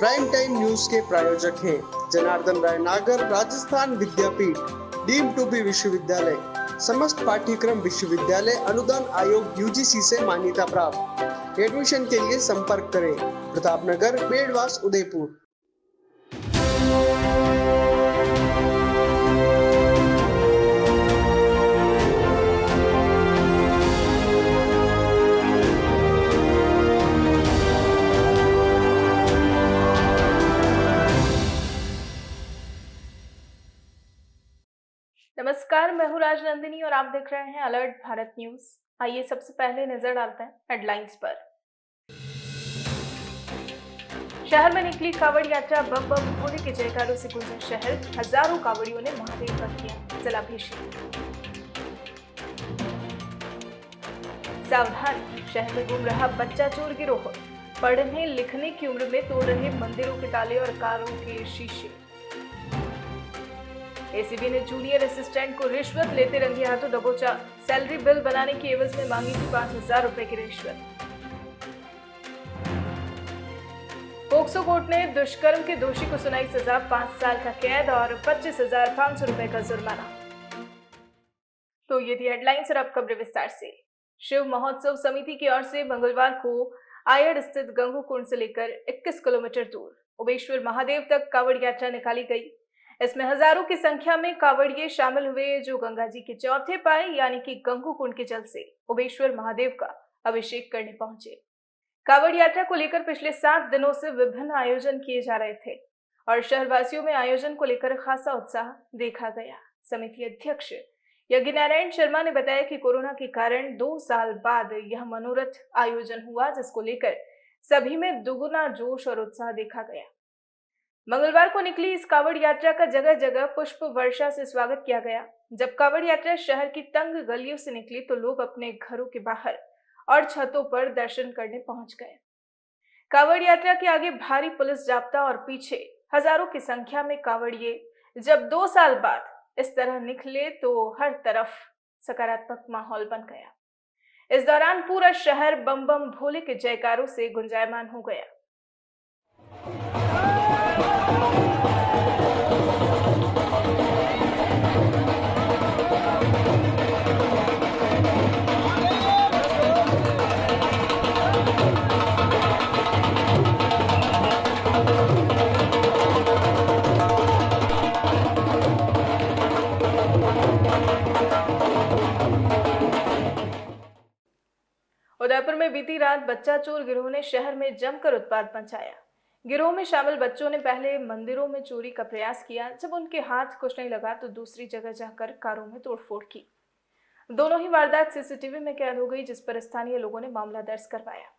Prime time news के प्रायोजक हैं जनार्दन राय नागर, राजस्थान विद्यापीठ, डीम्ड टू बी विश्वविद्यालय, समस्त पाठ्यक्रम विश्वविद्यालय अनुदान आयोग यूजीसी से मान्यता प्राप्त। एडमिशन के लिए संपर्क करें प्रतापनगर, बेड़वास, उदयपुर। नमस्कार, मैं हूं राजनंदिनी और आप देख रहे हैं अलर्ट भारत न्यूज। आइए सबसे पहले नजर डालते हैं हेडलाइंस पर। शहर में निकली कावड़ यात्रा, बम बम भोले के जयकारों से गुंजा शहर। हजारों कावड़ियों ने महादेव का किया जलाभिषेक। सावधान, शहर में घूम रहा बच्चा चोर गिरोह। पढ़ने लिखने की उम्र में तोड़ रहे मंदिरों के ताले और कारों के शीशे। एसीबी ने जूनियर असिस्टेंट को रिश्वत लेते रंगे हाथों दबोचा। सैलरी बिल बनाने की एवज में मांगी थी 5,000 रुपए की रिश्वत। पोक्सो कोर्ट ने दुष्कर्म के दोषी को सुनाई सजा, 5 साल का कैद और 25,500 रुपए का जुर्माना। तो ये थी हेडलाइंस और अब खबरें विस्तार से। शिव महोत्सव समिति की ओर से मंगलवार को आयड़ स्थित गंगू कुंड से लेकर 21 किलोमीटर दूर ओबेश्वर महादेव तक कावड़ यात्रा निकाली गई। इसमें हजारों की संख्या में कावड़िए शामिल हुए जो गंगा जी के चौथे पाए यानी कि गंगू कुंड के जल से ओबेश्वर महादेव का अभिषेक करने पहुंचे। कावड़ यात्रा को लेकर पिछले 7 दिनों से विभिन्न आयोजन किए जा रहे थे और शहरवासियों में आयोजन को लेकर खासा उत्साह देखा गया। समिति अध्यक्ष यज्ञ नारायण शर्मा ने बताया कि कोरोना के कारण 2 साल बाद यह मनोरथ आयोजन हुआ, जिसको लेकर सभी में दुगुना जोश और उत्साह देखा गया। मंगलवार को निकली इस कावड़ यात्रा का जगह जगह पुष्प वर्षा से स्वागत किया गया। जब कावड़ यात्रा शहर की तंग गलियों से निकली तो लोग अपने घरों के बाहर और छतों पर दर्शन करने पहुंच गए। कावड़ यात्रा के आगे भारी पुलिस जाब्ता और पीछे हजारों की संख्या में कावड़िए जब 2 साल बाद इस तरह निकले तो हर तरफ सकारात्मक माहौल बन गया। इस दौरान पूरा शहर बम बम भोले के जयकारों से गुंजायमान हो गया। उदयपुर में बीती रात बच्चा चोर गिरोह ने शहर में जमकर उत्पात मचाया। गिरोह में शामिल बच्चों ने पहले मंदिरों में चोरी का प्रयास किया। जब उनके हाथ कुछ नहीं लगा तो दूसरी जगह जाकर कारों में तोड़फोड़ की। दोनों ही वारदात सीसीटीवी में कैद हो गई, जिस पर स्थानीय लोगों ने मामला दर्ज करवाया।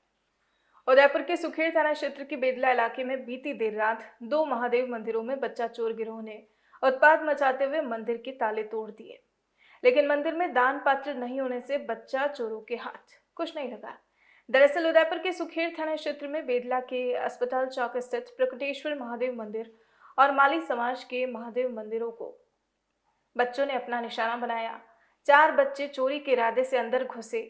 उदयपुर के सुखेड़ थाना क्षेत्र के बेदला इलाके में बीती देर रात 2 महादेव मंदिरों में बच्चा चोर गिरोह ने उत्पात मचाते हुए मंदिर के ताले तोड़ दिए, लेकिन मंदिर में दान पात्र नहीं होने से बच्चा चोरों के हाथ कुछ नहीं लगा। दरअसल उदयपुर के सुखेड़ थाना क्षेत्र में बेदला के अस्पताल चौक स्थित प्रकटेश्वर महादेव मंदिर और माली समाज के महादेव मंदिरों को बच्चों ने अपना निशाना बनाया। 4 बच्चे चोरी के इरादे से अंदर घुसे।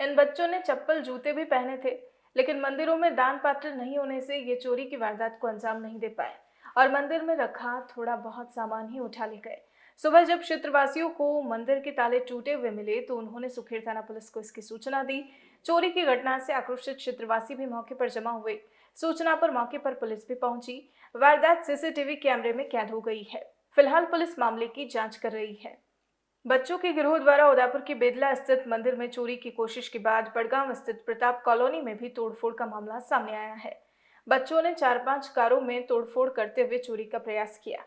इन बच्चों ने चप्पल जूते भी पहने थे, लेकिन मंदिरों में दान पात्र नहीं होने से ये चोरी की वारदात को अंजाम नहीं दे पाए और मंदिर में रखा थोड़ा बहुत सामान ही उठा ले गए। सुबह जब क्षेत्रवासियों को मंदिर के ताले टूटे हुए मिले तो उन्होंने सुखेड़ थाना पुलिस को इसकी सूचना दी। चोरी की घटना से आक्रोशित क्षेत्रवासी भी मौके पर जमा हुए। सूचना पर मौके पर पुलिस भी पहुंची। वारदात सीसीटीवी कैमरे में कैद हो गई है। फिलहाल पुलिस मामले की जांच कर रही है। बच्चों के गिरोह द्वारा उदयपुर के बेदला स्थित मंदिर में चोरी की कोशिश के बाद बड़गांव स्थित प्रताप कॉलोनी में भी तोड़फोड़ का मामला सामने आया है। बच्चों ने 4-5 कारों में तोड़फोड़ करते हुए चोरी का प्रयास किया।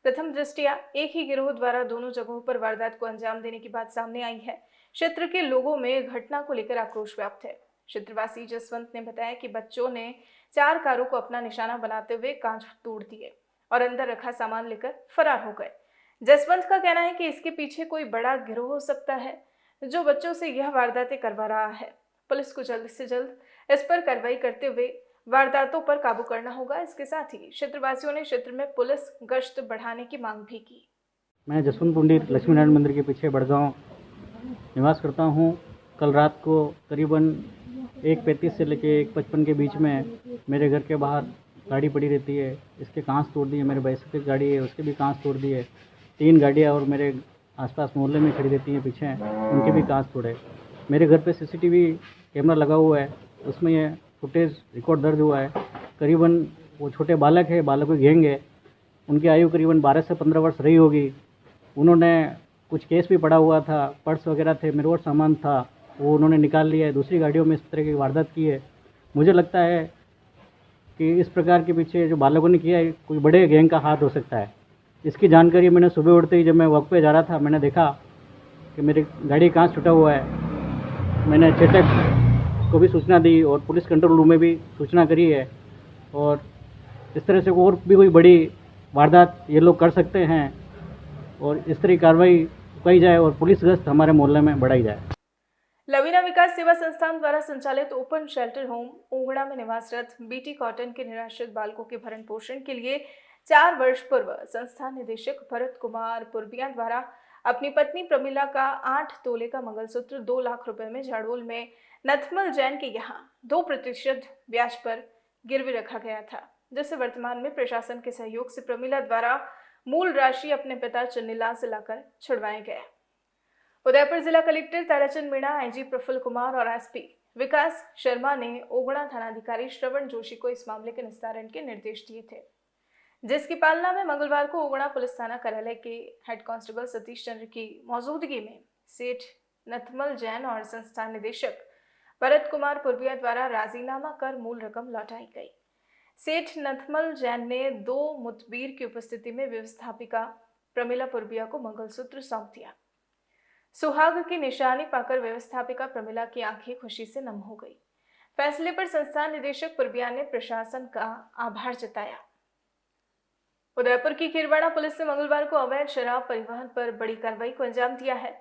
प्रथम दृष्टया एक ही गिरोह द्वारा दोनों जगहों पर वारदात को अंजाम देने की बात सामने आई है। क्षेत्र के लोगों में घटना को लेकर आक्रोश व्याप्त है। क्षेत्रवासी जसवंत ने बताया कि बच्चों ने 4 कारों को अपना निशाना बनाते हुए कांच तोड़ दिए और अंदर रखा सामान लेकर फरार हो गए। जसवंत का कहना है कि इसके पीछे कोई बड़ा गिरोह हो सकता है जो बच्चों से यह वारदातें करवा रहा है। पुलिस को जल्द से जल्द इस पर कार्रवाई करते हुए वारदातों पर काबू करना होगा। इसके साथ ही क्षेत्रवासियों ने क्षेत्र में पुलिस गश्त बढ़ाने की मांग भी की। मैं जसवंत पंडित लक्ष्मी नारायण मंदिर के पीछे बड़गांव निवास करता हूं। कल रात को करीबन 1:35 से लेकर 1:55 के बीच में मेरे घर के बाहर गाड़ी पड़ी रहती है, इसके कांच तोड़ दिए, मेरे भाई की गाड़ी है उसके भी कांच तोड़ दिए, 3 गाड़ियाँ और मेरे आसपास मोहल्ले में खड़ी रहती हैं पीछे, उनके भी कांच तोड़े। मेरे घर पे सीसीटीवी कैमरा लगा हुआ है, उसमें ये फुटेज रिकॉर्ड दर्ज हुआ है। करीबन वो छोटे बालक है, बालकों की गैंग है, उनकी आयु करीबन 12 से 15 वर्ष रही होगी। उन्होंने कुछ केस भी पड़ा हुआ था, पर्स वगैरह थे, मेरे और सामान था, वो उन्होंने निकाल लिया है। दूसरी गाड़ियों में इस तरह की वारदात की है। मुझे लगता है कि इस प्रकार के पीछे जो बालकों ने किया है कोई बड़े गैंग का हाथ हो सकता है। इसकी जानकारी मैंने सुबह उठते ही जब मैं वॉक पे जा रहा था, मैंने देखा कि मेरी गाड़ी का कांच टूटा हुआ है। मैंने चेतक को भी सूचना दी और पुलिस कंट्रोल रूम में भी सूचना करी है। और इस तरह से और भी कोई बड़ी वारदात ये लोग कर सकते हैं और इस तरह की कार्रवाई की जाए और पुलिस गश्त हमारे मोहल्ले में बढ़ाई जाए। लवीना विकास सेवा संस्थान द्वारा संचालित ओपन शेल्टर होम ओगड़ा में निवासरत बीटी कॉटन के निराश्रित बालकों के भरण पोषण के लिए 4 वर्ष पूर्व संस्थान निदेशक भरत कुमार पुरबिया द्वारा अपनी पत्नी प्रमिला का 8 तोले का मंगलसूत्र 2 लाख रुपए में झाड़ोल में नथमल जैन के यहाँ 2% ब्याज पर गिरवी रखा गया था, जिसे वर्तमान में प्रशासन के सहयोग से प्रमिला द्वारा मूल राशि अपने पिता चन्नीलाल से लाकर छुड़वाया गया। उदयपुर जिला कलेक्टर ताराचंद मीणा, आईजी प्रफुल्ल कुमार और एसपी विकास शर्मा ने ओगड़ा थानाधिकारी श्रवण जोशी को इस मामले के निस्तारण के निर्देश दिए थे, जिसकी पालना में मंगलवार को ओगड़ा पुलिस थाना कार्यालय के हेड कांस्टेबल सतीश चंद्र की मौजूदगी में सेठ नथमल जैन और संस्थान निदेशक भरत कुमार पुरबिया द्वारा राजीनामा कर मूल रकम लौटाई गई। सेठ नथमल जैन ने 2 मुतबीर की उपस्थिति में व्यवस्थापिका प्रमिला पुरबिया को मंगलसूत्र सौंप दिया। सुहाग की निशानी पाकर व्यवस्थापिका प्रमिला की आंखें खुशी से नम हो गई। फैसले पर संस्थान निदेशक पुरबिया ने प्रशासन का आभार जताया। उदयपुर की खीरवाड़ा पुलिस ने मंगलवार को अवैध शराब परिवहन पर बड़ी कार्रवाई को अंजाम दिया है।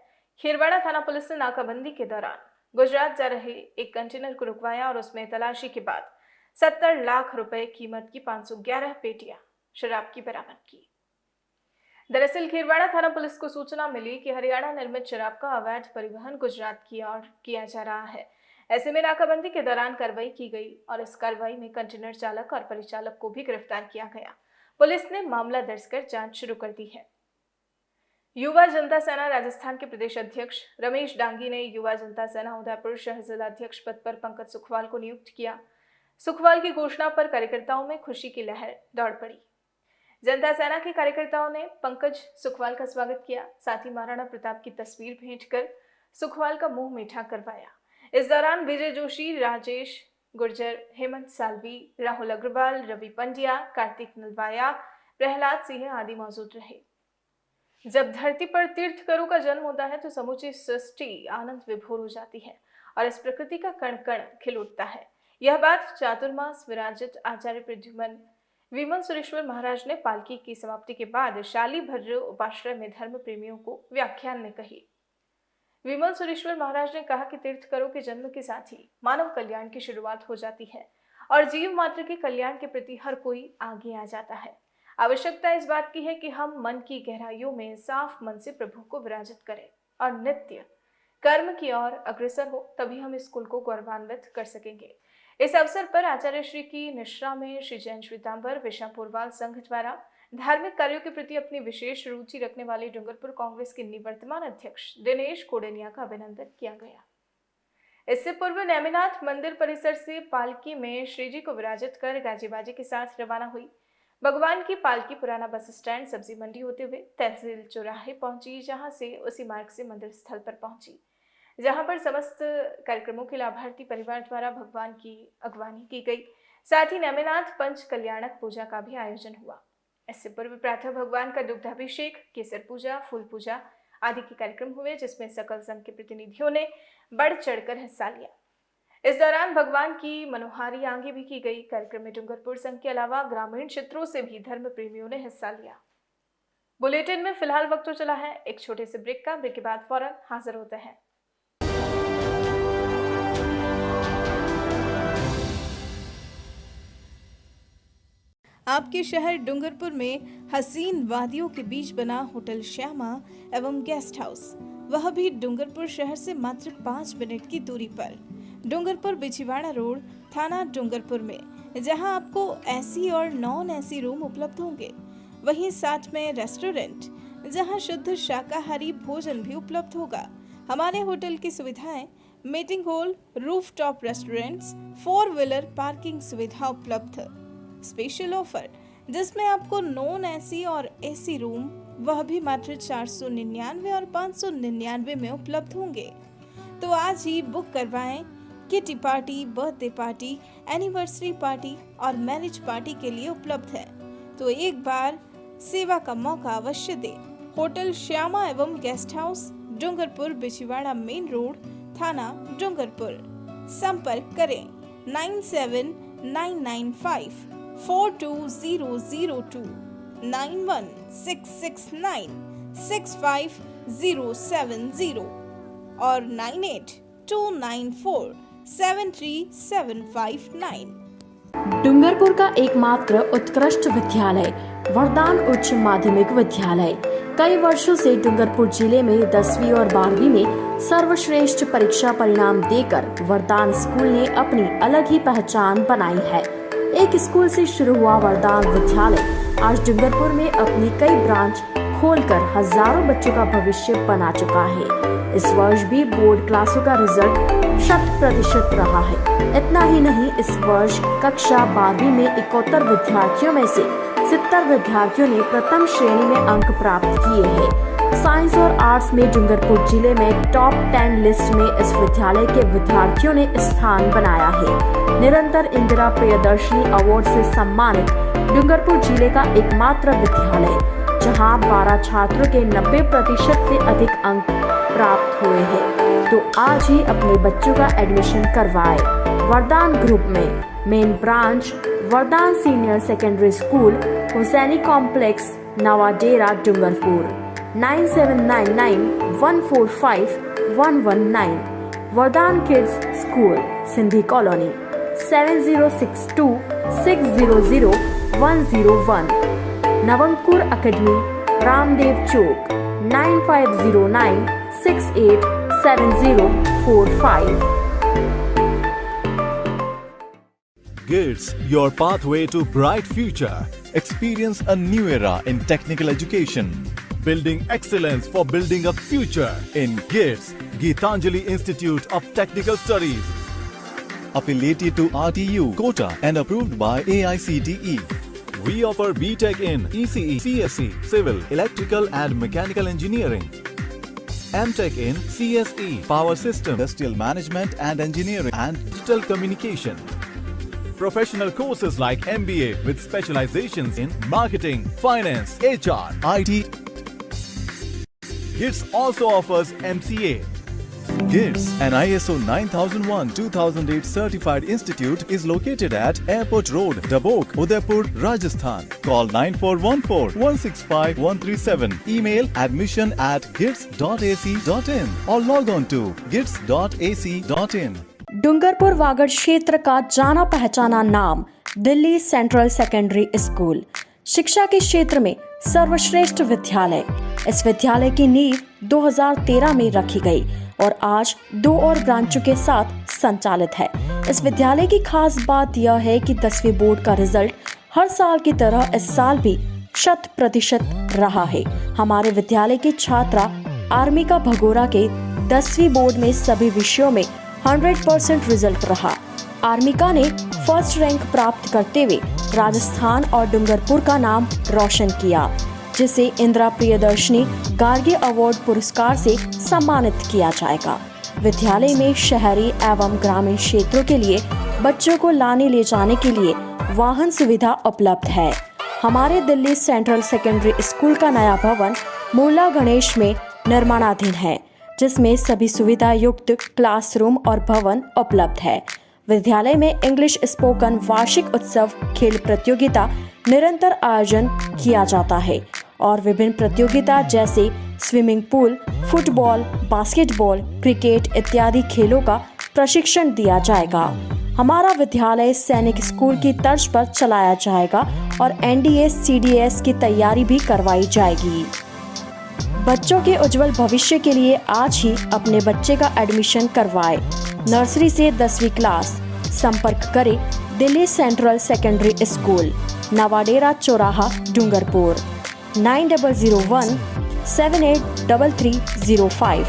खीरवाड़ा थाना पुलिस ने नाकाबंदी के दौरान गुजरात जा रहे एक कंटेनर को रुकवाया और उसमें तलाशी के बाद 70 लाख रुपए कीमत की 511 पेटियां शराब की बरामद की। दरअसल खीरवाड़ा थाना पुलिस को सूचना मिली कि हरियाणा निर्मित शराब का अवैध परिवहन गुजरात की ओर किया जा रहा है। ऐसे में नाकाबंदी के दौरान कार्रवाई की गई और इस कार्रवाई में कंटेनर चालक और परिचालक को भी गिरफ्तार किया गया। पुलिस ने मामला दर्ज कर जांच शुरू कर दी है। युवा जनता सेना राजस्थान के प्रदेश अध्यक्ष रमेश डांगी ने युवा जनता सेना उदयपुर शहर जिला अध्यक्ष पद पर पंकज सुखवाल को नियुक्त किया। सुखवाल की घोषणा पर कार्यकर्ताओं में खुशी की लहर दौड़ पड़ी। जनता सेना के कार्यकर्ताओं ने पंकज सुखवाल का स्वागत किया, साथ ही महाराणा प्रताप की तस्वीर भेंट कर सुखवाल का मुंह मीठा करवाया। इस दौरान विजय जोशी, राजेश गुर्जर, हेमंत सालवी, राहुल अग्रवाल, रवि पंड्या, कार्तिक नलवाया, प्रहलाद सिंह आदि मौजूद रहे। जब धरती पर तीर्थकरों का जन्म होता है तो समूची सृष्टि आनंद विभोर हो जाती है और इस प्रकृति का कण कण खिल उठता है। यह बात चातुर्मास विराजित आचार्य प्रद्युमन विमल सुरेश्वर महाराज ने पालकी की समाप्ति के बाद शालीभद्र उपाश्रय में धर्म प्रेमियों को व्याख्यान में कही। विमल सुरेश्वर महाराज ने कहा कि तीर्थकरों के जन्म के साथ ही मानव कल्याण की शुरुआत हो जाती है और जीव मात्र के कल्याण के प्रति हर कोई आगे आ जाता है। आवश्यकता इस बात की है कि हम मन की गहराइयों में साफ मन से प्रभु को विराजित करें और नित्य कर्म की ओर अग्रसर हो, तभी हम इस कुल को गौरवान्वित कर सकेंगे। इस अवसर पर आचार्य श्री की निश्रा में श्री जैन श्वेतांबर विशापुरवाल संघ द्वारा धार्मिक कार्यों के प्रति अपनी विशेष रुचि रखने वाले डूंगरपुर कांग्रेस के निवर्तमान अध्यक्ष दिनेश कोडेनिया का अभिनंदन किया गया। इससे पूर्व नेमिनाथ मंदिर परिसर से पालकी में श्रीजी को विराजित कर गाजी बाजी के साथ रवाना हुई। भगवान की पालकी पुराना बस स्टैंड सब्जी मंडी होते हुए तहसील चौराहे पहुंची, जहां से उसी मार्ग से मंदिर स्थल पर पहुंची, जहां पर समस्त कार्यक्रमों के लाभार्थी परिवार द्वारा भगवान की अगवानी की गई। साथ ही नेमिनाथ पंच कल्याणक पूजा का भी आयोजन हुआ। इससे पूर्व प्रातः भगवान का दुग्धाभिषेक, केसर पूजा, फूल पूजा आदि के कार्यक्रम हुए, जिसमें सकल संघ के प्रतिनिधियों ने बढ़ चढ़कर हिस्सा लिया। इस दौरान भगवान की मनोहारी आंगी भी की गई। कार्यक्रम में डूंगरपुर संघ के अलावा ग्रामीण क्षेत्रों से भी धर्म प्रेमियों ने हिस्सा लिया। बुलेटिन में फिलहाल वक्त तो चला है एक छोटे से ब्रेक का। ब्रेक के बाद फौरन हाजिर होते हैं। आपके शहर डूंगरपुर में हसीन वादियों के बीच बना होटल श्यामा एवं गेस्ट हाउस, वह भी डूंगरपुर शहर से मात्र 5 मिनट की दूरी पर। डूंगरपुर बिछीवाड़ा रोड, थाना डूंगरपुर में जहां आपको एसी और नॉन एसी रूम उपलब्ध होंगे। वहीं साथ में रेस्टोरेंट, जहां शुद्ध शाकाहारी भोजन भी उपलब्ध होगा। हमारे होटल की सुविधाएं meeting hall, rooftop restaurants, 4 wheeler parking सुविधा उपलब्ध। स्पेशल ऑफर जिसमें आपको नॉन एसी और एसी रूम वह भी मात्र 499 और 599 में उपलब्ध होंगे। तो आज ही बुक करवाएं। Kitty party, birthday party, anniversary party और मैरिज पार्टी के लिए उपलब्ध है। तो एक बार सेवा का मौका अवश्य दें। होटल श्यामा एवं guest house, Dungarpur, Bichhiwara main road, थाना डूंगरपुर। संपर्क करें 9799542002, 9166965070 और 9829473759। डूंगरपुर का एकमात्र उत्कृष्ट विद्यालय वरदान उच्च माध्यमिक विद्यालय कई वर्षों से डूंगरपुर जिले में 10वीं और 12वीं में सर्वश्रेष्ठ परीक्षा परिणाम देकर वरदान स्कूल ने अपनी अलग ही पहचान बनाई है। एक स्कूल से शुरू हुआ वरदान विद्यालय आज डूंगरपुर में अपनी कई ब्रांच खोलकर हजारों बच्चों का भविष्य बना चुका है। इस वर्ष भी बोर्ड क्लासों का रिजल्ट 100% रहा है। इतना ही नहीं, इस वर्ष कक्षा 12वीं में 71 विद्यार्थियों में से 70 विद्यार्थियों ने प्रथम श्रेणी में अंक प्राप्त किए हैं। साइंस और आर्ट्स में डूंगरपुर जिले में टॉप 10 लिस्ट में इस विद्यालय के विद्यार्थियों ने स्थान बनाया है। निरंतर इंदिरा प्रियदर्शनी अवार्ड से सम्मानित डूंगरपुर जिले का एकमात्र विद्यालय जहां 12 छात्रों के 90% से अधिक अंक प्राप्त हुए हैं। तो आज ही अपने बच्चों का एडमिशन करवाएं। वरदान ग्रुप में main branch Vardan senior secondary school, Husaini complex, Nawadera, Dungarpur. 9799145119। Vardan kids school, Sindhi colony, 7062600101। Navankur academy, Ramdev chowk, 9509687045। GITS, your pathway to bright future. Experience a new era in technical education. Building excellence for building a future in GITS, Geetanjali Institute of Technical Studies. Affiliated to RTU, Kota and approved by AICTE. We offer BTech in ECE, CSE, Civil, Electrical and Mechanical Engineering. MTech in CSE, Power System, Industrial Management and Engineering and Digital Communication. Professional courses like MBA with specializations in marketing, finance, HR, IT. GITS also offers MCA. GITS, an ISO 9001-2008 certified institute, is located at Airport Road, Dabok, Udaipur, Rajasthan. Call 9414-165-137. Email admission@gits.ac.in or log on to gits.ac.in. Dungarpur Vagad क्षेत्र का जाना पहचाना नाम Delhi central secondary school शिक्षा के क्षेत्र में सर्वश्रेष्ठ विद्यालय। इस विद्यालय की नींव 2013 में रखी गई और आज 2 और ब्रांचों के साथ संचालित है। इस विद्यालय की खास बात यह है कि 10वीं बोर्ड का रिजल्ट हर साल की तरह इस साल भी 100% रहा है। हमारे विद्यालय की छात्रा आर्मिका भगोरा के 10वीं बोर्ड में सभी विषयों में 100% रिजल्ट रहा। आर्मिका ने फर्स्ट रैंक प्राप्त करते हुए राजस्थान और डूंगरपुर का नाम रोशन किया, जिसे इंदिरा प्रियदर्शनी गार्गी अवार्ड पुरस्कार से सम्मानित किया जाएगा। विद्यालय में शहरी एवं ग्रामीण क्षेत्रों के लिए बच्चों को लाने ले जाने के लिए वाहन सुविधा उपलब्ध है। हमारे दिल्ली सेंट्रल सेकेंडरी स्कूल का नया भवन मूला गणेश में निर्माणाधीन है, जिसमें सभी सुविधा युक्त क्लासरूम और भवन उपलब्ध है। विद्यालय में इंग्लिश स्पोकन वार्षिक उत्सव खेल प्रतियोगिता निरंतर आयोजन किया जाता है और विभिन्न प्रतियोगिता जैसे swimming pool, football, basketball, cricket इत्यादि खेलों का प्रशिक्षण दिया जाएगा। हमारा विद्यालय सैनिक स्कूल की तर्ज पर चलाया जाएगा और NDA CDS की तैयारी भी करवाई जाएगी। बच्चों के उज्जवल भविष्य के लिए आज ही अपने बच्चे का एडमिशन करवाएं। नर्सरी से 10वीं क्लास। संपर्क करें Delhi central secondary school, Nawadera चौराहा, डूंगरपुर 9001783305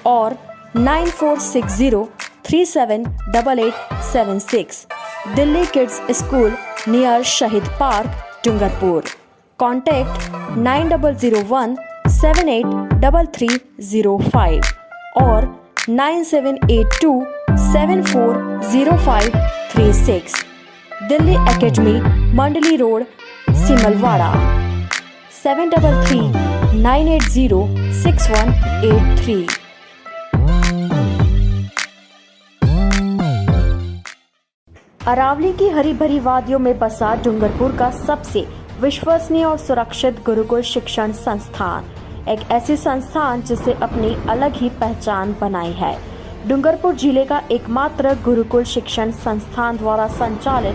और 9460378876, Delhi kids school near Shaheed park, Dungarpur. Contact 9001783305 और 9782740536, दिल्ली एकेडमी, मंडली रोड, सिमलवाड़ा 7339806183। अरावली की हरी भरी वादियों में बसा डूंगरपुर का सबसे विश्वसनीय और सुरक्षित गुरुकुल शिक्षण संस्थान, एक ऐसी संस्थान जिसे अपनी अलग ही पहचान बनाई है। डूंगरपुर जिले का एकमात्र गुरुकुल शिक्षण संस्थान द्वारा संचालित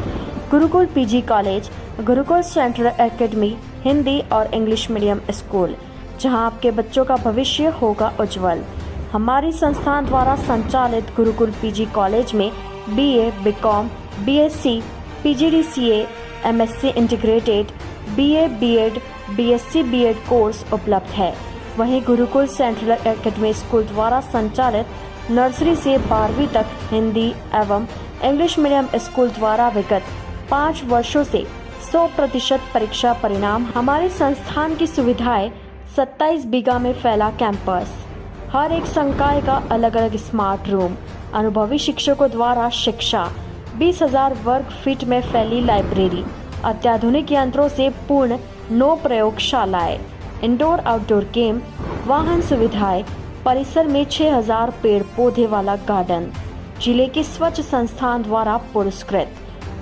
Gurukul PG college, Gurukul central academy, Hindi और इंग्लिश मीडियम स्कूल, जहां आपके बच्चों का भविष्य होगा उज्जवल। हमारी संस्थान द्वारा संचालित गुरुकुल पीजी कॉलेज में BA, BCom, BSc, PGDCA, MSc integrated, BA, BEd, BSc, BEd course उपलब्ध है। वहीं गुरुकुल सेंट्रल एकेडमी स्कूल द्वारा संचालित नर्सरी से 12वीं तक हिंदी एवं इंग्लिश मीडियम स्कूल द्वारा विगत 5 वर्षों से 100% परीक्षा परिणाम। हमारे संस्थान की सुविधाएं 27 बीघा में फैला कैंपस, हर एक संकाय का अलग अलग स्मार्ट रूम, अनुभवी शिक्षकों द्वारा शिक्षा, 20,000 वर्ग फीट में फैली लाइब्रेरी, अत्याधुनिक यंत्रों से पूर्ण 9 प्रयोगशालाएं, इंडोर आउटडोर गेम, वाहन सुविधाएं, परिसर में 6,000 पेड़ पौधे वाला गार्डन, जिले के स्वच्छ संस्थान द्वारा पुरस्कृत।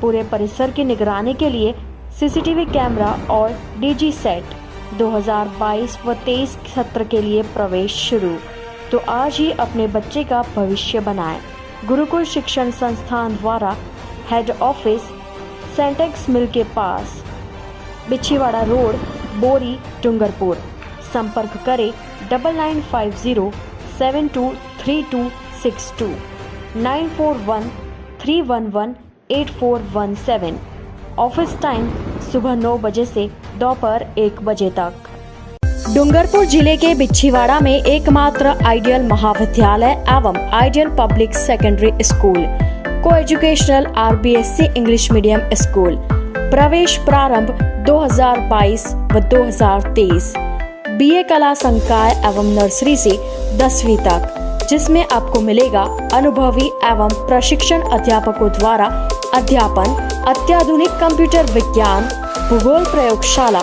पूरे परिसर की निगरानी के लिए CCTV कैमरा और DG सेट। 2022 व 23 सत्र के लिए प्रवेश शुरू। तो आज ही अपने बच्चे का भविष्य बनाएं। गुरुकुल शिक्षण संस्थान द्वारा हेड ऑफिस सेंटेक्स मिल के पास, बिछीवाड़ा रोड, बोरी, डूंगरपुर। संपर्क करें 9950723262 9413118417। ऑफिस टाइम सुबह 9 बजे से दोपहर 1 बजे तक। डूंगरपुर जिले के बिछीवाड़ा में एकमात्र आइडियल महाविद्यालय एवं ideal public secondary school, co educational RBSC English medium school. प्रवेश प्रारंभ 2022 व 2023। BA कला संकाय एवं नर्सरी से 10वीं तक, जिसमें आपको मिलेगा अनुभवी एवं प्रशिक्षण अध्यापकों द्वारा अध्यापन, अत्याधुनिक कंप्यूटर विज्ञान, भूगोल प्रयोगशाला,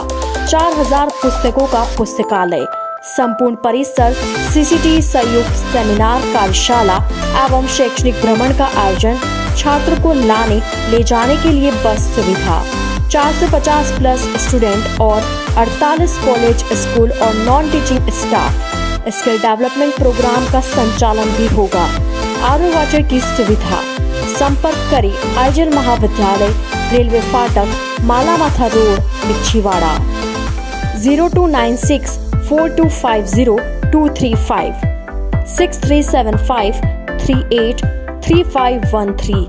4000 पुस्तकों का पुस्तकालय, संपूर्ण परिसर, CCTV संयुक्त सेमिनार कार्यशाला एवं शैक्षणिक भ्रमण का आयोजन, छात्र को लाने ले जाने के लिए बस सुविधा, 450 प्लस स्टूडेंट और 48 कॉलेज, स्कूल और non teaching staff. Skill development programme का संचालन भी होगा। RO वाटर की सुविधा। संपर्क करें आइडियल महाविद्यालय, रेलवे फाटक, Malamatha road, Bichhiwara 02964250 6375383513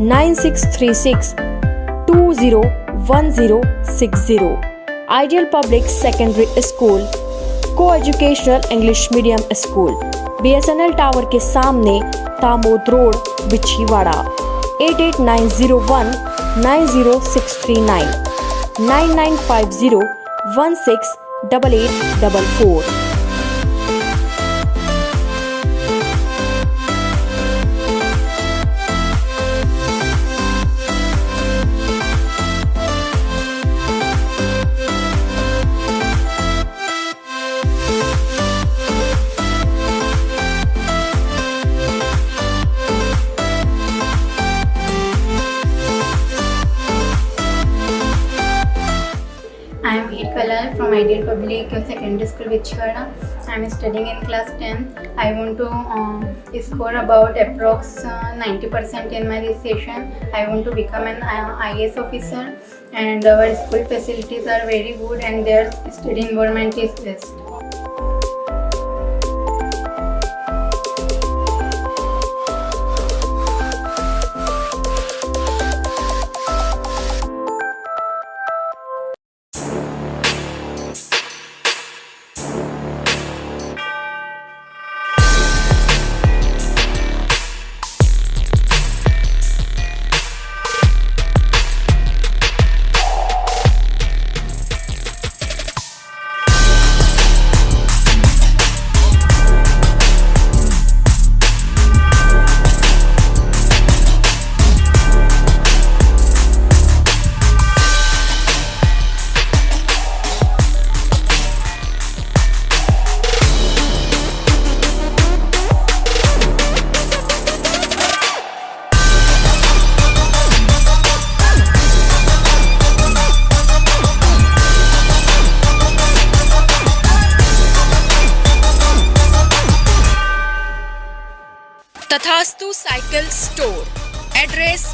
9636201060। Ideal public secondary school, co educational English medium school, BSNL tower के सामने, Tamod road, Bichhiwara 8890190639 9950168844। I am Veer Kalal from Ideal Public Secondary School, Bichwada. I am studying in class 10. I want to score about approx 90% in my this session. I want to become an IAS officer, and our school facilities are very good and their study environment is best. Vastu cycle store, address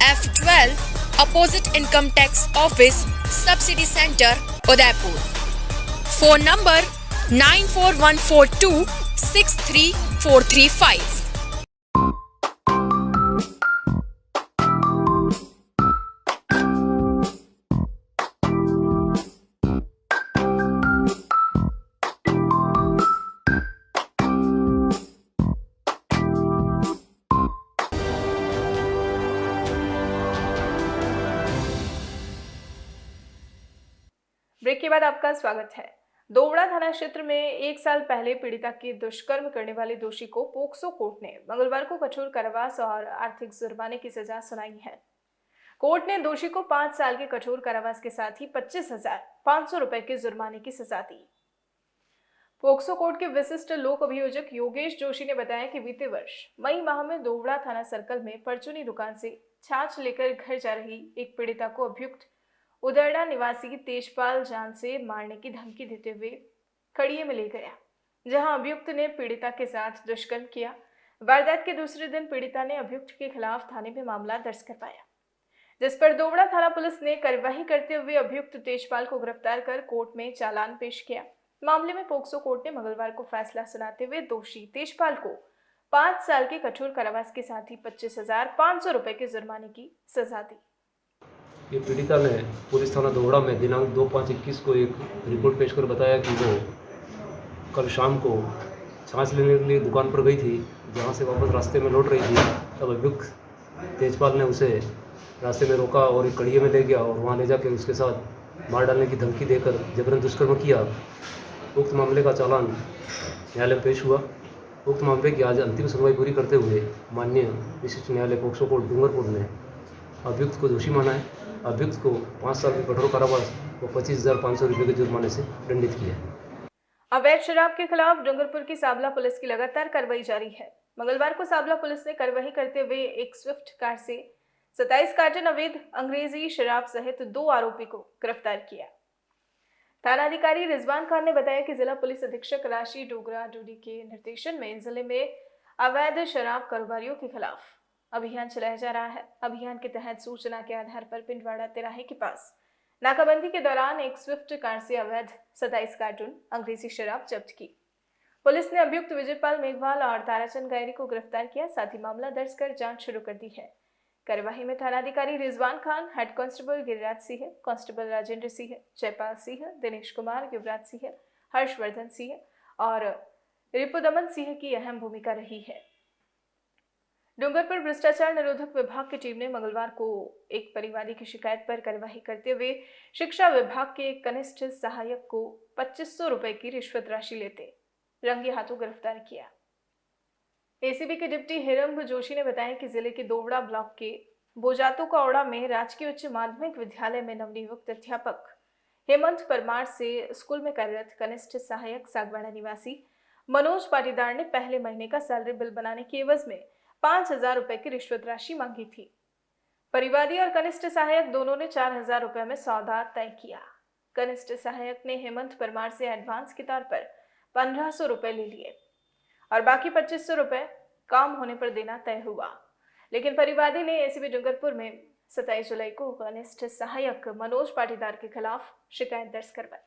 F12 opposite income tax office, subsidy centre, Udaipur. Phone number 9414263435। Break के बाद आपका स्वागत है। दोवड़ा थाना क्षेत्र में 1 साल पहले पीड़िता की दुष्कर्म करने वाले दोषी को पोक्सो कोर्ट ने मंगलवार को कठोर कारावास और आर्थिक जुर्माने की सजा सुनाई है। कोर्ट ने दोषी को 5 साल के कठोर कारावास के साथ ही 25,500 रुपए के जुर्माने की सजा दी। पोक्सो कोर्ट के विशिष्ट लोक अभियोजक योगेश जोशी ने बताया कि बीते वर्ष मई माह में दोवड़ा थाना सर्कल में परचूनी दुकान से छाछ लेकर घर जा रही एक पीड़िता को अभियुक्त उदयड़ा निवासी तेजपाल जान से मारने की धमकी देते हुए खड़िए में ले गया, जहां अभियुक्त ने पीड़िता के साथ दुष्कर्म किया। वारदात के दूसरे दिन पीड़िता ने अभियुक्त के खिलाफ थाने में मामला दर्ज करवाया, जिस पर दोवड़ा थाना पुलिस ने कार्यवाही करते हुए अभियुक्त तेजपाल को गिरफ्तार कर कोर्ट में चालान पेश किया। मामले में पोक्सो कोर्ट ने मंगलवार को फैसला सुनाते हुए दोषी तेजपाल को 5 साल के कठोर कारावास के साथ ही 25,500 रुपए के जुर्माने की सजा दी। ये पीड़िता ने पुलिस थाना दोवड़ा में दिनांक 2/5/21 को एक रिपोर्ट पेश कर बताया कि वो कल शाम को छाछ लेने के लिए दुकान पर गई थी, जहां से वापस रास्ते में लौट रही थी। तब अभियुक्त तेजपाल ने उसे रास्ते में रोका और एक कड़िए में ले गया और वहां ले जाकर उसके साथ मार डालने की धमकी देकर जबरन दुष्कर्म किया। उक्त मामले का चालान न्यायालय में पेश हुआ। उक्त मामले की आज अंतिम सुनवाई पूरी करते हुए माननीय विशिष्ट न्यायालय पोक्सो कोर्ट डूंगरपुर ने अभियुक्त को दोषी माना है। अभियुक्त को 5 साल के कठोर कारावास व 25,500 रुपये के जुर्माने से दंडित किया है। अवैध शराब के खिलाफ डूंगरपुर की साबला पुलिस की लगातार कार्रवाई जारी है। मंगलवार को साबला पुलिस ने कार्रवाई करते हुए एक स्विफ्ट कार से 27 कार्टन अवैध अंग्रेजी शराब सहित 2 आरोपी को गिरफ्तार किया। थानाधिकारी रिजवान खान ने बताया कि जिला पुलिस अधीक्षक राशि डोगरा डूडी के निर्देशन में जिले में अवैध शराब कारोबारियों के खिलाफ अभियान चलाया जा रहा है। अभियान के तहत सूचना के आधार पर पिंडवाड़ा तिराहे के पास नाकाबंदी के दौरान एक स्विफ्ट कार से अवैध 27 कार्टून अंग्रेजी शराब जब्त की। पुलिस ने अभियुक्त विजयपाल मेघवाल और ताराचंद गायरी को गिरफ्तार किया, साथ ही मामला दर्ज कर जांच शुरू कर दी है। कार्यवाही में थानाधिकारी Rizwan Khan, head constable Giriraj Singh, constable Rajendra Singh, Jaipal Singh, Dinesh Kumar, Yuvraj Singh, Harshvardhan Singh और रिपुदमन सिंह की अहम भूमिका रही है। डूंगरपुर भ्रष्टाचार निरोधक विभाग की टीम ने मंगलवार को एक परिवादी की शिकायत पर कार्यवाही करते हुए शिक्षा विभाग के एक कनिष्ठ सहायक को 2500 रुपए की रिश्वत राशि लेते रंगे हाथों गिरफ्तार किया। एसीबी के डिप्टी हिरंब जोशी ने बताया कि जिले के दोवड़ा ब्लॉक के बोजातो कौड़ा में राजकीय उच्च माध्यमिक विद्यालय में नवनियुक्त अध्यापक हेमंत परमार से स्कूल में कार्यरत कनिष्ठ सहायक सागवाड़ा निवासी मनोज पाटीदार ने पहले महीने का सैलरी बिल बनाने की एवज में 5,000 रुपए की रिश्वत राशि मांगी थी। परिवादी और कनिष्ठ सहायक दोनों ने 4,000 रुपए में सौदा तय किया। कनिष्ठ सहायक ने हेमंत परमार से एडवांस के तौर पर 1,500 रुपए ले लिए और बाकी 2,500 रुपए काम होने पर देना तय हुआ, लेकिन परिवादी ने एसीबी डूंगरपुर में 27 जुलाई को कनिष्ठ सहायक मनोज पाटीदार के खिलाफ शिकायत दर्ज करवाई,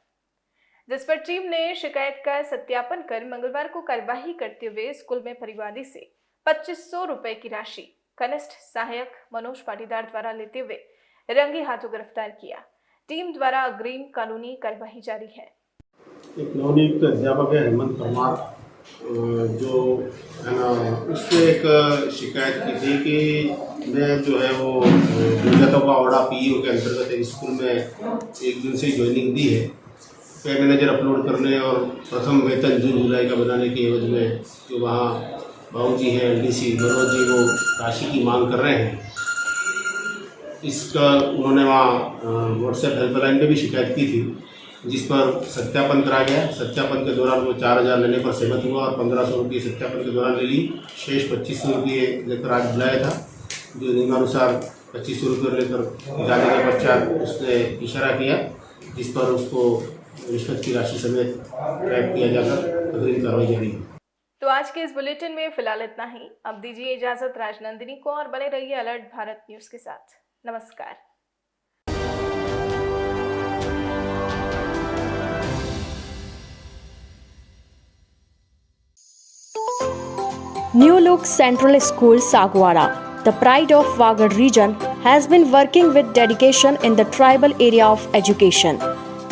जिस पर टीम ने शिकायत का सत्यापन कर मंगलवार को कार्यवाही करते हुए स्कूल में परिवादी से 2,500 रुपए की राशि कनिष्ठ सहायक मनोज पाटीदार द्वारा लेते हुए रंगे हाथों गिरफ्तार किया। टीम द्वारा अग्रिम कानूनी कार्यवाही जारी है। एक नवनियुक्त अध्यापक है हेमंत परमार, जो है ना, उससे एक शिकायत की थी कि मैं जो है वो गुजरातों का ओड़ा पीईओ के अंतर्गत एक स्कूल में 1 जून से ज्वाइनिंग दी है। पे मैनेजर अपलोड करने और प्रथम वेतन जून जुलाई का बनाने की एवज में जो वहाँ बाबूजी हैं एलडीसी मनोज जी वो राशि की मांग कर रहे हैं। इसका उन्होंने वहाँ व्हाट्सएप हेल्पलाइन पे भी शिकायत की थी, जिस पर सत्यापन करा गया। सत्यापन के दौरान वो 4,000 लेने पर सहमत हुआ और 1,500 रुपये सत्यापन के दौरान ले ली। शेष 2,500 रुपये लेकर आज बुलाया था, जो नियमानुसार 2,500 रुपये लेकर जाने के पश्चात उसने इशारा किया, जिस पर उसको रिश्वत की राशि समेत ट्रैप किया जाकर अग्रिम कार्रवाई जारी है। तो आज के इस बुलेटिन में फिलहाल इतना ही। अब दीजिए इजाजत राजनंदिनी को और बने रहिए अलर्ट भारत न्यूज के साथ। नमस्कार। New Look Central School Sagwara, the pride of Wagad region, has been working with dedication in the tribal area of education.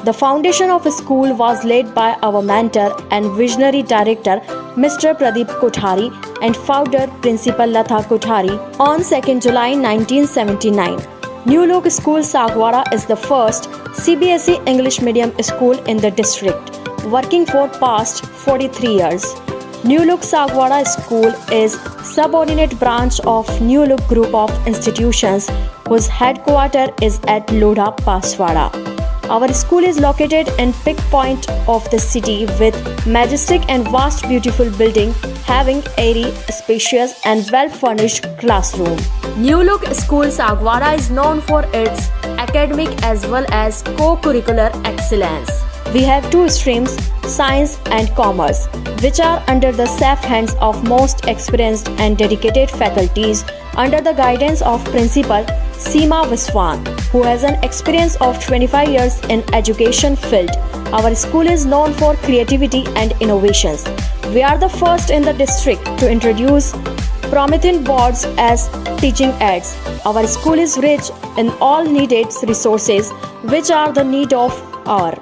The foundation of a school was laid by our mentor and visionary director Mr. Pradeep Kothari and founder Principal Latha Kothari on 2nd July 1979. New Look School Sagwara is the first CBSE English medium school in the district, working for past 43 years. New Look Sagwara School is subordinate branch of New Look Group of Institutions whose headquarters is at Lodha, Paswara. Our school is located in peak point of the city with majestic and vast beautiful building having airy, spacious and well-furnished classroom. New Look School Sagwara is known for its academic as well as co-curricular excellence. We have two streams, Science and Commerce, which are under the safe hands of most experienced and dedicated faculties under the guidance of Principal Seema Viswan, who has an experience of 25 years in education field. Our school is known for creativity and innovations. We are the first in the district to introduce Promethean boards as teaching aids. Our school is rich in all needed resources which are the need of our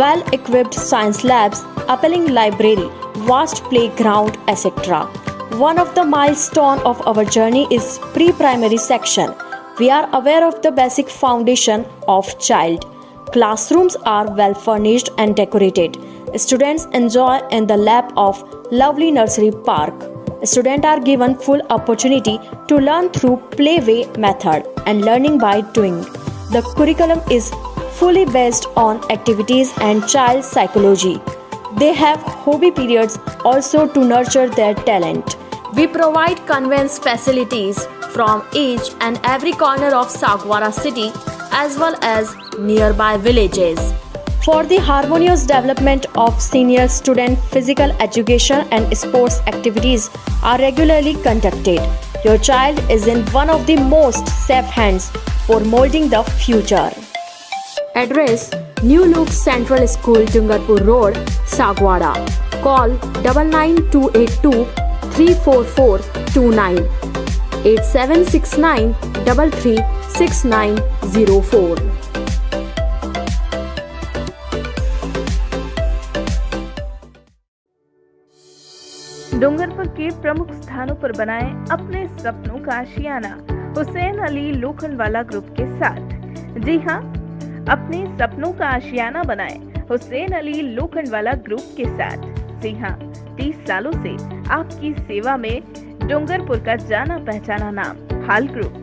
well-equipped science labs, appealing library, vast playground, etc. One of the milestones of our journey is pre-primary section. We are aware of the basic foundation of child. Classrooms are well furnished and decorated. Students enjoy in the lap of lovely nursery park. Students are given full opportunity to learn through playway method and learning by doing. The curriculum is fully based on activities and child psychology. They have hobby periods also to nurture their talent. We provide conveyance facilities from each and every corner of Sagwara city as well as nearby villages. For the harmonious development of senior student, physical education and sports activities are regularly conducted. Your child is in one of the most safe hands for molding the future. Address: New Look Central School, Dungarpur Road, Sagwara. Call 99282 34429 8769 336904. Dungarpur के प्रमुख स्थानों पर बनाएं अपने सपनों का आशियाना Hussain Ali Lokhandwala group के साथ। जी हाँ, अपने सपनों का आशियाना बनाएं हुसैन अली लोखंडवाला ग्रुप के साथ। जी हाँ, 30 सालों से आपकी सेवा में डूंगरपुर का जाना पहचाना नाम हाल ग्रुप,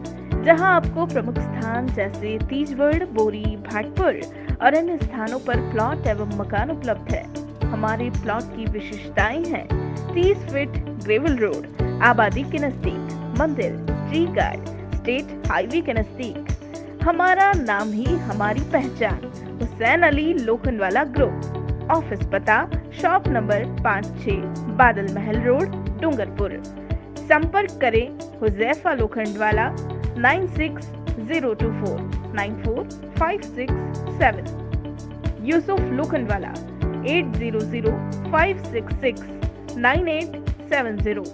जहां आपको प्रमुख स्थान जैसे तीजवड़, बोरी, भाटपुर और अन्य स्थानों पर प्लॉट एवं मकान उपलब्ध है। हमारे प्लॉट की विशेषताएं हैं 30 फीट ग्रेवल रोड, आबादी के नजदीक, मंदिर, टी गार्ड, स्टेट हाईवे के नजदीक। हमारा नाम ही हमारी पहचान, हुसैन अली लोखंडवाला ग्रुप। ऑफिस पता शॉप नंबर 56, बादल महल रोड, डूंगरपुर। संपर्क करें Huzaifa Lokhandwala 9602494567, Yusuf Lokhandwala 8005669870।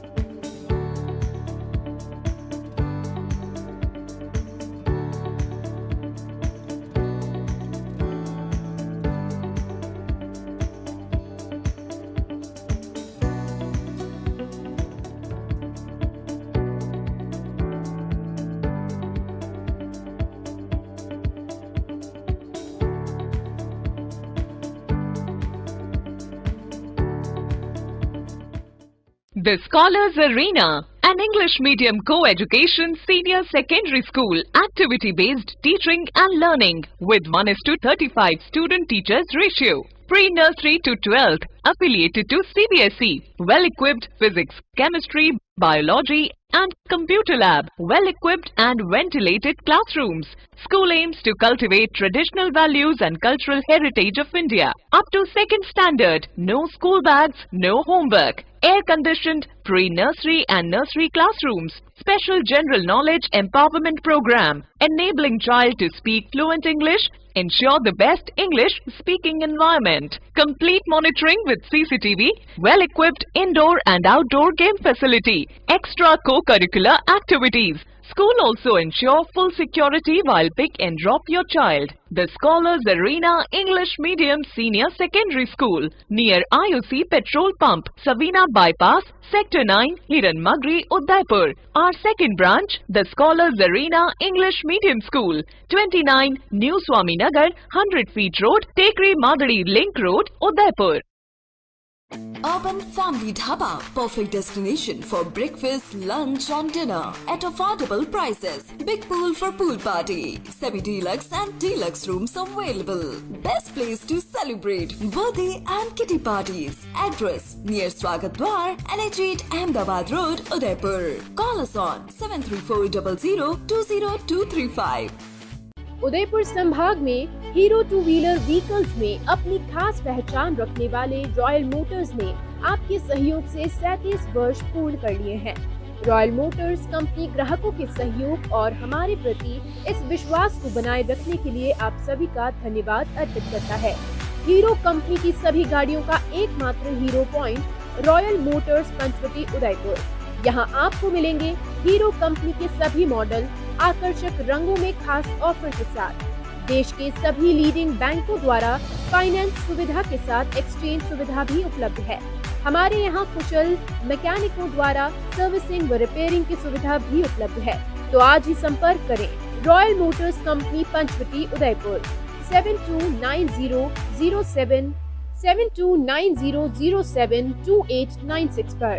The Scholars Arena, an English medium co-education senior secondary school, activity-based teaching and learning with 1:35 student-teachers ratio. Pre-nursery to 12th, affiliated to CBSE, well-equipped physics, chemistry, biology and computer lab, well-equipped and ventilated classrooms. School aims to cultivate traditional values and cultural heritage of India. Up to 2nd standard, no school bags, no homework. Air-conditioned pre-nursery and nursery classrooms. Special general knowledge empowerment program, enabling child to speak fluent English. Ensure the best English speaking environment. Complete monitoring with CCTV. Well-equipped indoor and outdoor game facility. Extra co-curricular activities. School also ensure full security while pick and drop your child. The Scholars Arena English Medium Senior Secondary School near IOC Petrol Pump, Savina Bypass, Sector 9, Hiranmagri, Udaipur. Our second branch, the Scholars Arena English Medium School, 29 New Swaminagar, 100 Feet Road, Tekri Madari Link Road, Udaipur. Urban Family Dhaba, perfect destination for breakfast, lunch and dinner at affordable prices. Big pool for pool party, semi-deluxe and deluxe rooms available. Best place to celebrate birthday and kitty parties. Address near Swagat Dwar, NH8 Ahmedabad Road, Udaipur. Call us on 73400 Udaipur संभाग में hero two wheeler vehicles में अपनी खास पहचान रखने वाले royal Motors ने आपके सहयोग से 37 वर्ष पूर्ण कर लिए हैं। रॉयल मोटर्स कंपनी ग्राहकों के सहयोग और हमारे प्रति इस विश्वास को बनाए रखने के लिए आप सभी का धन्यवाद अर्पित करता है। हीरो कंपनी की सभी गाड़ियों का एकमात्र Hero point royal motors Panchvati Udaipur. यहाँ आपको मिलेंगे हीरो कंपनी के सभी मॉडल आकर्षक रंगों में खास ऑफर के साथ। देश के सभी लीडिंग बैंकों द्वारा फाइनेंस सुविधा के साथ एक्सचेंज सुविधा भी उपलब्ध है। हमारे यहाँ कुशल मैकेनिकों द्वारा सर्विसिंग व रिपेयरिंग की सुविधा भी उपलब्ध है। तो आज ही संपर्क करें royal motors company Panchvati Udaipur 7290072896 पर।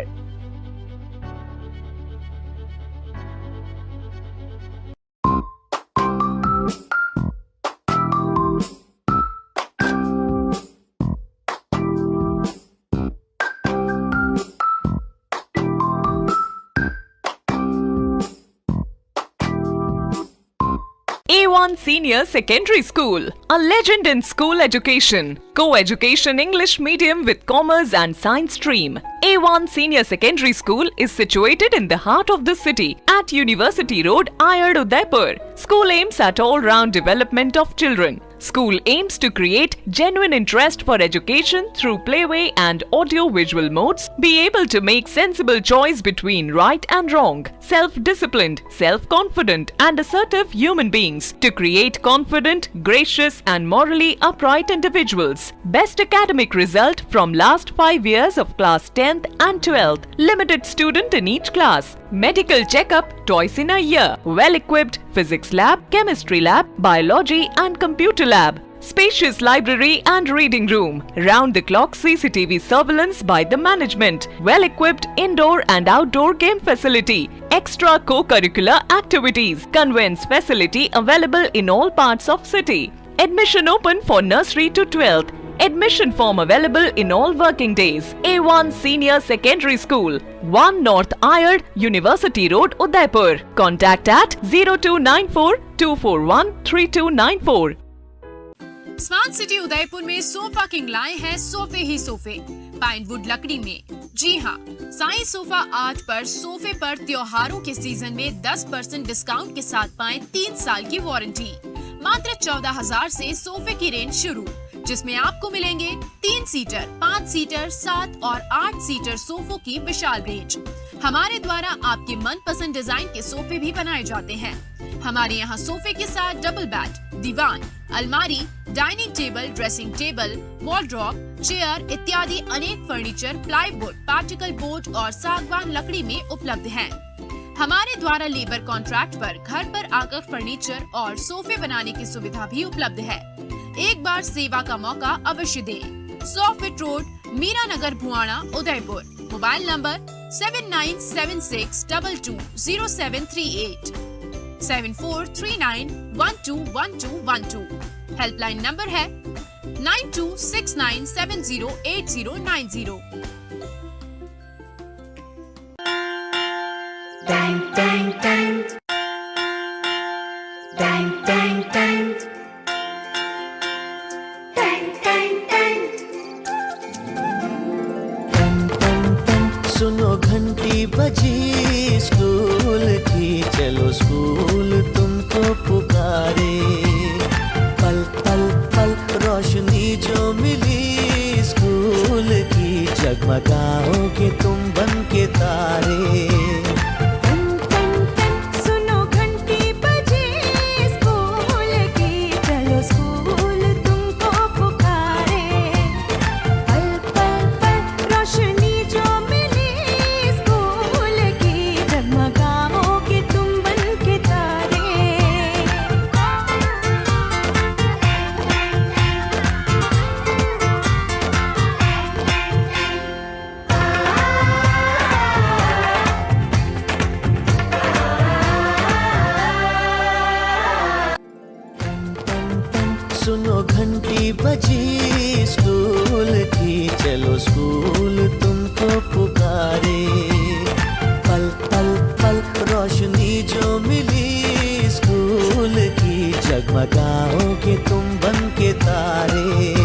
A1 Senior Secondary School, a legend in school education. Co-education English medium with commerce and science stream. A1 Senior Secondary School is situated in the heart of the city at University Road, Ayad, Udaipur. School aims at all-round development of children. School aims to create genuine interest for education through playway and audio-visual modes, be able to make sensible choice between right and wrong, self-disciplined, self-confident and assertive human beings, to create confident, gracious and morally upright individuals. Best academic result from last 5 years of class 10th and 12th. Limited student in each class. Medical checkup twice in a year. Well-equipped physics lab, chemistry lab, biology and computer lab. Spacious library and reading room. Round-the-clock CCTV surveillance by the management. Well-equipped indoor and outdoor game facility. Extra co-curricular activities. Conveyance facility available in all parts of city. Admission open for nursery to 12th. Admission form available in all working days. A1 Senior Secondary School, 1 North Ayad, University Road, Udaipur. Contact at 0294 241 3294. Smart city Udaipur में sofa king लाए हैं सोफे ही सोफे Pinewood लकड़ी में। जी हाँ, Sai sofa art पर सोफे पर त्योहारों के सीजन में 10% डिस्काउंट के साथ पाएं 3 साल की वारंटी। मात्र 14,000 से सोफे की रेंज शुरू, जिसमें आपको मिलेंगे 3 सीटर, 5 सीटर, 7 और 8 सीटर सोफों की विशाल रेंज। हमारे द्वारा आपके मनपसंद डिजाइन के सोफे भी बनाए जाते हैं। हमारे यहाँ सोफे के साथ डबल बेड, दीवान, अलमारी, dining table, dressing table, wardrobe, chair इत्यादि अनेक फर्नीचर प्लाईवुड, पार्टिकल बोर्ड और सागवान लकड़ी में उपलब्ध हैं। हमारे द्वारा लेबर कॉन्ट्रैक्ट पर घर पर आकर फर्नीचर और सोफे बनाने की सुविधा भी उपलब्ध है। एक बार सेवा का मौका अवश्य दें। 100 feet road, Meera Nagar, Bhuana, Udaipur. Mobile number 7976220738 7439121212। Helpline number है 9269708090। सुनो घंटी बजी स्कूल की, चलो स्कूल तुमको पुकारे। पल पल पल रोशनी जो मिली स्कूल की, जगमगाओगे तुम बन के तारे। सुनो घंटी बजी स्कूल की, चलो स्कूल तुमको पुकारे। पल पल पल रोशनी जो मिली स्कूल की, जगमगाओगे तुम बन के तारे। सुनो घंटी बजी स्कूल की, चलो स्कूल तुमको पुकारे। पल पल पल रोशनी जो मिली स्कूल की, जगमगाओगे तुम बन के तारे।